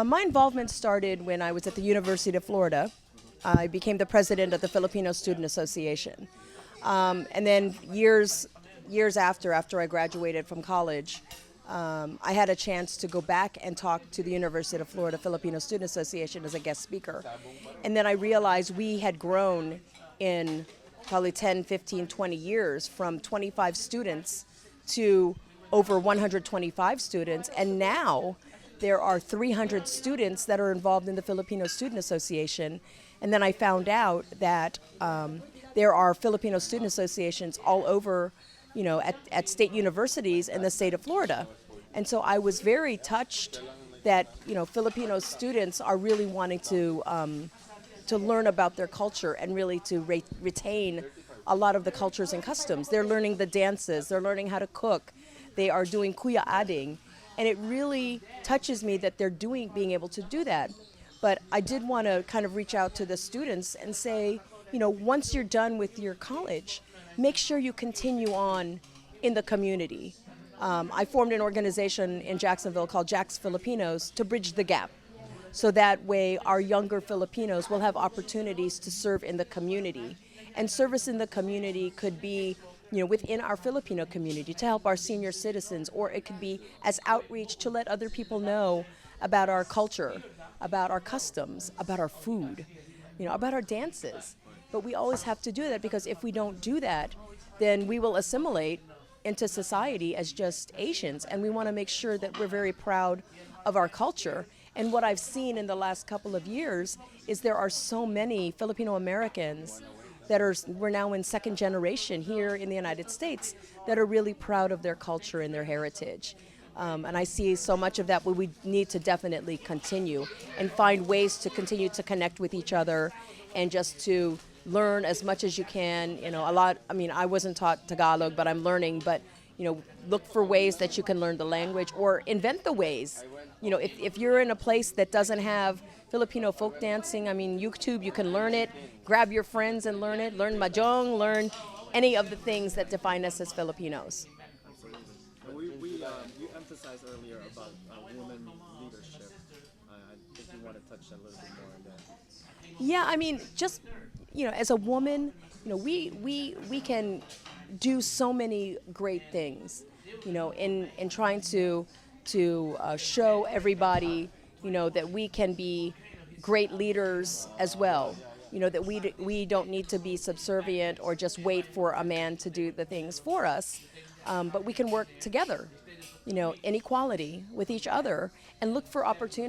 My involvement started when I was at the University of Florida. I became the president of the Filipino Student Association. And then years after I graduated from college, I had a chance to go back and talk to the University of Florida Filipino Student Association as a guest speaker. And then I realized we had grown in probably 10, 15, 20 years from 25 students to over 125 students. And now there are 300 students that are involved in the Filipino Student Association. And then I found out that there are Filipino student associations all over, at state universities in the state of Florida. And so I was very touched that, Filipino students are really wanting to learn about their culture and really to retain a lot of the cultures and customs. They're learning the dances, they're learning how to cook, they are doing kuya ading, and it really touches me that they're being able to do that. But I did want to kind of reach out to the students and say, once you're done with your college, make sure you continue on in the community. I formed an organization in Jacksonville called Jax Filipinos to bridge the gap. So that way our younger Filipinos will have opportunities to serve in the community. And service in the community could be, within our Filipino community to help our senior citizens, or it could be as outreach to let other people know about our culture, about our customs, about our food, about our dances. But we always have to do that, because if we don't do that, then we will assimilate into society as just Asians. And we want to make sure that we're very proud of our culture. And what I've seen in the last couple of years is there are so many Filipino Americans that we're now in second generation here in the United States that are really proud of their culture and their heritage. And I see so much of that, but we need to definitely continue and find ways to continue to connect with each other and just to learn as much as you can. I wasn't taught Tagalog, but I'm learning. But, look for ways that you can learn the language or invent the ways. If you're in a place that doesn't have Filipino folk dancing, YouTube, you can learn it. Grab your friends and learn it. Learn mahjong, learn any of the things that define us as Filipinos. You emphasized earlier about women leadership. I think you want to touch a little bit more on that. Yeah, just, as a woman, we can do so many great things, in trying to show everybody, that we can be great leaders as well. That we don't need to be subservient or just wait for a man to do the things for us, but we can work together, in equality with each other and look for opportunities.